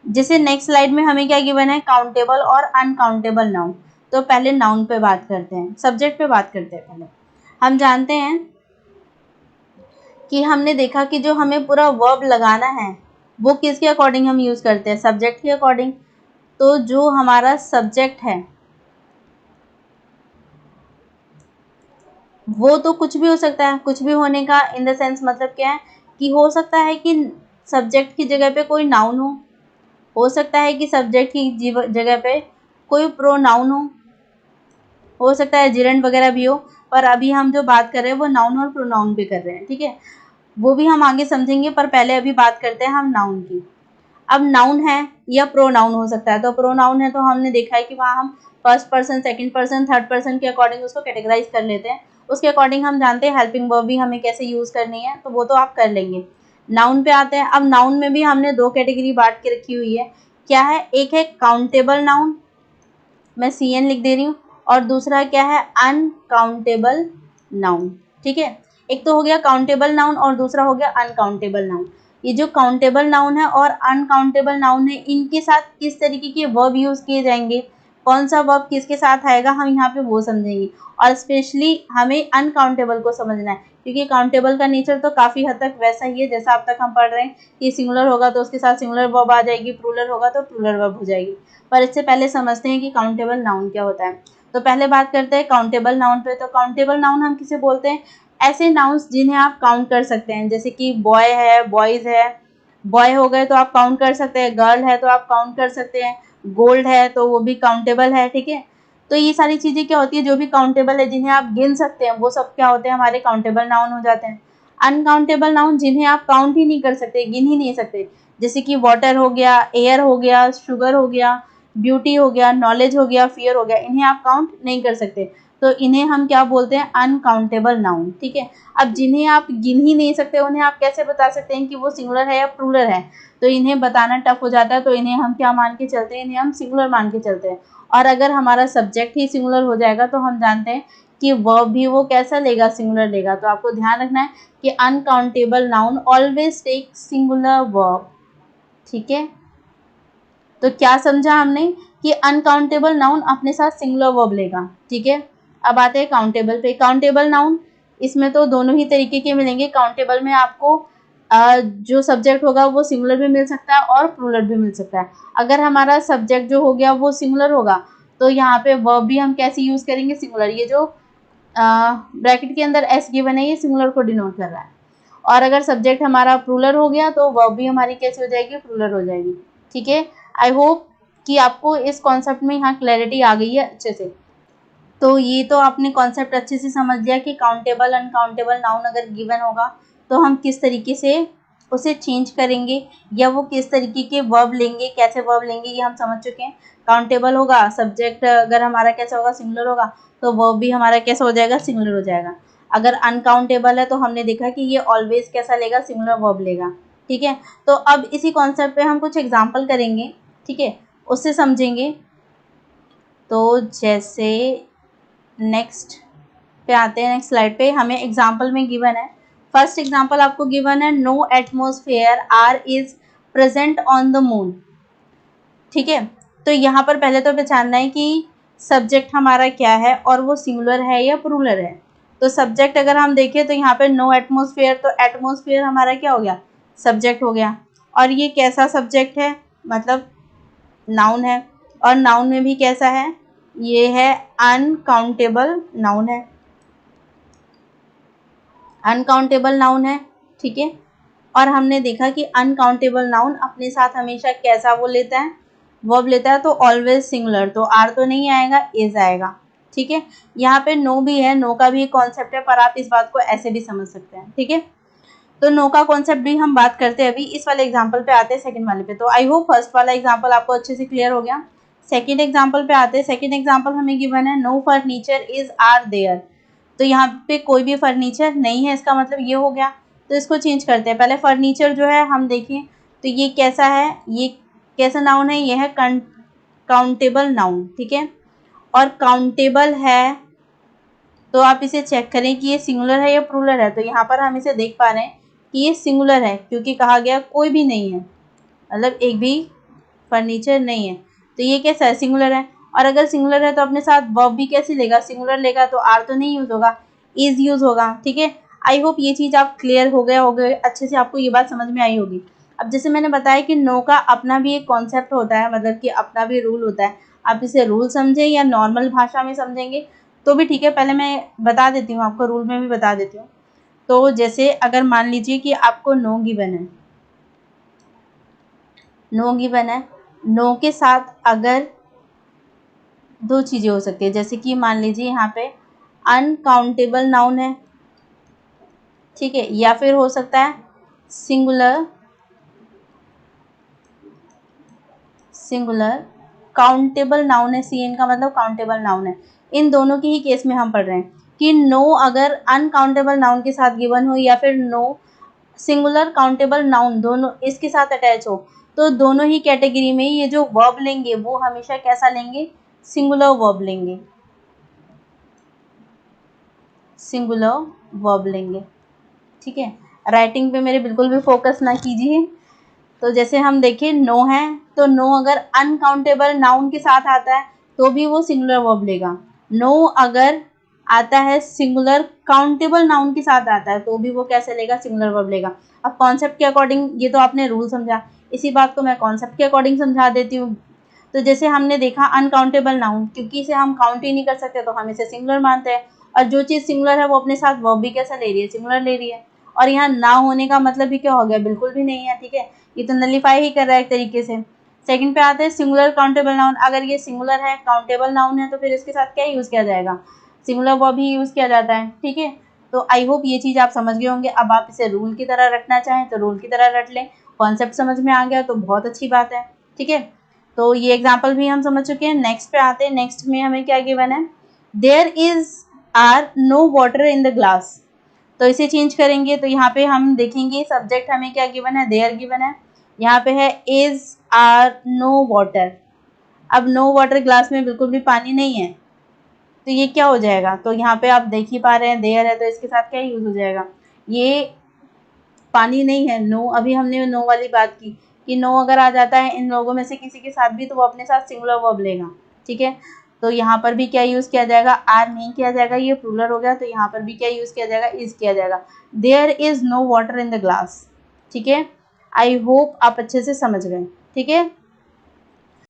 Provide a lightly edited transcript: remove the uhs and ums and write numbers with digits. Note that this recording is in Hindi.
जैसे नेक्स्ट स्लाइड में हमें क्या गिवन है, काउंटेबल और अनकाउंटेबल नाउन। तो पहले नाउन पे बात करते हैं, सब्जेक्ट पे बात करते हैं। पहले हम जानते हैं कि हमने देखा कि जो हमें पूरा वर्ब लगाना है वो किसके अकॉर्डिंग हम यूज करते हैं, सब्जेक्ट के अकॉर्डिंग। तो जो हमारा सब्जेक्ट है वो तो कुछ भी हो सकता है। कुछ भी होने का इन द सेंस मतलब क्या है कि हो सकता है कि सब्जेक्ट की जगह पे कोई नाउन हो सकता है कि सब्जेक्ट की जगह पे कोई प्रोनाउन हो सकता है जिरेंड वगैरह भी हो। पर अभी हम जो बात कर रहे हैं वो नाउन और प्रोनाउन पे कर रहे हैं, ठीक है। वो भी हम आगे समझेंगे, पर पहले अभी बात करते हैं हम नाउन की। अब नाउन है या प्रोनाउन हो सकता है। तो प्रोनाउन है तो हमने देखा है कि वहाँ हम first person, second person, third person के अकॉर्डिंग उसको कैटेगराइज कर लेते हैं। उसके अकॉर्डिंग हम जानते हैं हेल्पिंग वर्ब भी हमें कैसे यूज करनी है, तो वो तो आप कर लेंगे। नाउन पे आते हैं। अब नाउन में भी हमने दो कैटेगरी बांट के रखी हुई है। क्या है, एक है काउंटेबल नाउन, मैं CN लिख दे रही हूँ, और दूसरा क्या है, अनकाउंटेबल नाउन, ठीक है। एक तो हो गया काउंटेबल नाउन और दूसरा हो गया अनकाउंटेबल नाउन। ये जो काउंटेबल नाउन है और अनकाउंटेबल नाउन है, इनके साथ किस तरीके के वर्ब यूज किए जाएंगे, कौन सा वर्ब किसके साथ आएगा, हम यहाँ पे वो समझेंगे। और स्पेशली हमें अनकाउंटेबल को समझना है, क्योंकि काउंटेबल का नेचर तो काफी हद तक वैसा ही है जैसा अब तक हम पढ़ रहे हैं कि सिंगुलर होगा तो उसके साथ सिंगुलर वर्ब आ जाएगी, प्लूरल होगा तो प्लूरल वर्ब हो जाएगी। पर इससे पहले समझते हैं कि काउंटेबल नाउन क्या होता है। तो पहले बात करते हैं काउंटेबल नाउन पे। तो काउंटेबल नाउन हम किसे बोलते हैं, ऐसे नाउन्स जिन्हें आप काउंट कर सकते हैं। जैसे कि बॉय है, बॉयज है, बॉय हो गए तो आप काउंट कर सकते हैं, गर्ल है तो आप काउंट कर सकते हैं, गोल्ड है तो वो भी काउंटेबल है, ठीक है। तो ये सारी चीजें क्या होती है, जो भी काउंटेबल है जिन्हें आप गिन सकते हैं, वो सब क्या होते हैं, हमारे काउंटेबल नाउन हो जाते हैं। अनकाउंटेबल नाउन जिन्हें आप काउंट ही नहीं कर सकते, गिन ही नहीं सकते, जैसे कि वाटर हो गया, एयर हो गया, शुगर हो गया, ब्यूटी हो गया, नॉलेज हो गया, फियर हो गया, इन्हें आप काउंट नहीं कर सकते। तो इन्हें हम क्या बोलते हैं, अनकाउंटेबल नाउन, ठीक है। अब जिन्हें आप गिन ही नहीं सकते उन्हें आप कैसे बता सकते हैं कि वो सिंगुलर है या प्लूरल है, तो इन्हें बताना टफ हो जाता है। तो इन्हें हम क्या मान के चलते हैं, इन्हें हम सिंगुलर मान के चलते हैं। और अगर हमारा सब्जेक्ट ही सिंगुलर हो जाएगा तो हम जानते हैं कि वर्ब भी वो कैसा लेगा, सिंगुलर लेगा। तो आपको ध्यान रखना है कि uncountable noun always take singular verb, ठीक है। तो क्या समझा हमने कि अनकाउंटेबल नाउन अपने साथ सिंगुलर वर्ब लेगा, ठीक है। अब आते हैं काउंटेबल पे। काउंटेबल नाउन इसमें तो दोनों ही तरीके के मिलेंगे। काउंटेबल में आपको जो सब्जेक्ट होगा वो सिंगुलर भी मिल सकता है और प्लूरल भी मिल सकता है। अगर हमारा सब्जेक्ट जो हो गया वो सिंगुलर होगा तो यहाँ पे वर्ब भी हम कैसे यूज करेंगे, सिंगुलर। ये जो ब्रैकेट के अंदर एस गिवन है ये सिंगुलर को डिनोट कर रहा है। और अगर सब्जेक्ट हमारा प्लूरल हो गया तो वर्ब भी हमारी कैसे हो जाएगी, प्लूरल हो जाएगी, ठीक है। आई होप कि आपको इस कॉन्सेप्ट में यहाँ क्लैरिटी आ गई है अच्छे से। तो ये तो आपने कॉन्सेप्ट अच्छे से समझ लिया कि काउंटेबल अनकाउंटेबल नाउन अगर गिवन होगा तो हम किस तरीके से उसे चेंज करेंगे या वो किस तरीके के वर्ब लेंगे, कैसे वर्ब लेंगे, ये हम समझ चुके हैं। काउंटेबल होगा, सब्जेक्ट अगर हमारा कैसा होगा, सिंगुलर होगा, तो वर्ब भी हमारा कैसा हो जाएगा, सिंगुलर हो जाएगा। अगर अनकाउंटेबल है तो हमने देखा कि ये ऑलवेज कैसा लेगा, सिंगुलर वर्ब लेगा, ठीक है। तो अब इसी कॉन्सेप्ट पे हम कुछ एग्जाम्पल करेंगे, ठीक है, उससे समझेंगे। तो जैसे नेक्स्ट पे आते हैं, नेक्स्ट स्लाइड पे हमें एग्जाम्पल में गिवन है। फर्स्ट एग्जाम्पल आपको गिवन है, no atmosphere are is present on the moon, ठीक है। तो यहाँ पर पहले तो पहचानना है कि सब्जेक्ट हमारा क्या है और वो सिंगुलर है या प्लूरल है। तो सब्जेक्ट अगर हम देखें तो यहाँ पे नो एटमोस्फेयर, तो एटमोस्फेयर हमारा क्या हो गया, सब्जेक्ट हो गया। और ये कैसा सब्जेक्ट है, मतलब नाउन है। और नाउन में भी कैसा है, ये है अनकाउंटेबल नाउन है, अनकाउंटेबल नाउन है, ठीक है। और हमने देखा कि अनकाउंटेबल नाउन अपने साथ हमेशा कैसा वो लेता है, वर्ब लेता है। तो ऑलवेज सिंगुलर, तो आर तो नहीं आएगा, इज आएगा, ठीक है। यहाँ पे नो भी है, नो का भी एक कॉन्सेप्ट है, पर आप इस बात को ऐसे भी समझ सकते हैं, ठीक है। तो नो का कॉन्सेप्ट भी हम बात करते हैं। अभी इस वाले एग्जाम्पल पे आते हैं, सेकंड वाले पे। तो आई होप फर्स्ट वाला एग्जाम्पल आपको अच्छे से क्लियर हो गया। सेकंड एग्जाम्पल पे आते हैं। सेकंड एग्जाम्पल हमें गिवन है, no furniture is are there. तो यहाँ पे कोई भी फर्नीचर नहीं है, इसका मतलब ये हो गया। तो इसको चेंज करते हैं। पहले फर्नीचर जो है हम देखें तो ये कैसा है, ये कैसा नाउन है, ये है काउंटेबल नाउन, ठीक है। और काउंटेबल है तो आप इसे चेक करें कि ये सिंगुलर है या प्लूरल है। तो यहाँ पर हम इसे देख पा रहे हैं कि ये सिंगुलर है, क्योंकि कहा गया कोई भी नहीं है, मतलब एक भी फर्नीचर नहीं है, तो ये कैसा है, सिंगुलर है। और अगर सिंगुलर है तो अपने साथ वर्ब भी कैसे लेगा, सिंगुलर लेगा तो आर तो नहीं यूज होगा, इज यूज होगा। ठीक है, आई होप ये चीज़ आप क्लियर हो गए अच्छे से, आपको ये बात समझ में आई होगी। अब जैसे मैंने बताया कि नो का अपना भी एक कॉन्सेप्ट होता है, मतलब कि अपना भी रूल होता है। आप इसे रूल समझें या नॉर्मल भाषा में समझेंगे तो भी ठीक है, पहले मैं बता देती हूँ आपको, रूल में भी बता देती हूँ। तो जैसे अगर मान लीजिए कि आपको नो गिवन है, नो गिवन है, नो के साथ अगर दो चीज़ें हो सकती है, जैसे कि मान लीजिए यहाँ पे अनकाउंटेबल नाउन है, ठीक है, या फिर हो सकता है सिंगुलर काउंटेबल नाउन है, सी एन का मतलब काउंटेबल नाउन है। इन दोनों की ही केस में हम पढ़ रहे हैं कि नो अगर अनकाउंटेबल नाउन के साथ गिवन हो या फिर नो सिंगुलर काउंटेबल नाउन दोनों इसके साथ अटैच हो, तो दोनों ही कैटेगरी में ये जो वर्ब लेंगे वो हमेशा कैसा लेंगे, सिंगुलर वर्ब लेंगे, सिंगुलर वर्ब लेंगे। ठीक है, राइटिंग पे मेरे बिल्कुल भी फोकस ना कीजिए। तो जैसे हम देखें नो है, तो नो अगर अनकाउंटेबल नाउन के साथ आता है तो भी वो सिंगुलर वर्ब लेगा। नो अगर आता है सिंगुलर काउंटेबल नाउन के साथ आता है तो भी वो कैसे लेगा, सिंगुलर वर्ब लेगा। अब कॉन्सेप्ट के अकॉर्डिंग, ये तो आपने रूल समझा, इसी बात को मैं कॉन्सेप्ट के अकॉर्डिंग समझा देती हूँ। तो जैसे हमने देखा अनकाउंटेबल नाउन, क्योंकि इसे हम काउंट ही नहीं कर सकते तो हम इसे सिंगुलर मानते हैं, और जो चीज़ सिंगुलर है वो अपने साथ वर्ब भी कैसा ले रही है, सिंगुलर ले रही है। और यहाँ ना होने का मतलब भी क्या हो गया, बिल्कुल भी नहीं है। ठीक है, ये तो नलीफाई ही कर रहा है एक तरीके से। सेकंड पे आते हैं सिंगुलर काउंटेबल नाउन। अगर ये सिंगुलर है, काउंटेबल नाउन है, तो फिर इसके साथ क्या यूज़ किया जाएगा, सिंगुलर वर्ब ही यूज़ किया जाता है। ठीक है, तो आई होप ये चीज़ आप समझ गए होंगे। अब आप इसे रूल की तरह रखना चाहें तो रूल की तरह रख लें, कॉन्सेप्ट समझ में आ गया तो बहुत अच्छी बात है। ठीक है, तो ये एग्जाम्पल भी हम समझ चुके हैं। नेक्स्ट पे आते हैं, नेक्स्ट में हमें क्या गिवन है, there is are no water in the glass. तो इसे चेंज करेंगे तो यहाँ पे हम देखेंगे सब्जेक्ट हमें क्या गिवन है, देयर गिवन है, यहाँ पे है इज आर नो वाटर। अब नो वाटर, ग्लास में बिल्कुल भी पानी नहीं है, तो ये क्या हो जाएगा, तो यहाँ पे आप देख ही पा रहे हैं देयर है तो इसके साथ क्या यूज हो जाएगा, ये पानी नहीं है। नो, अभी हमने नो वाली बात की कि नो अगर आ जाता है इन लोगों में से किसी के साथ भी तो वो अपने साथ सिंगुलर वर्ब लेगा। ठीक है, तो यहाँ पर भी क्या यूज़ किया जाएगा, आर नहीं किया जाएगा, ये प्लूरल हो गया, तो यहाँ पर भी क्या यूज़ किया जाएगा, इज किया जाएगा। There is no water in the glass. ठीक है, आई होप आप अच्छे से समझ गए। ठीक है,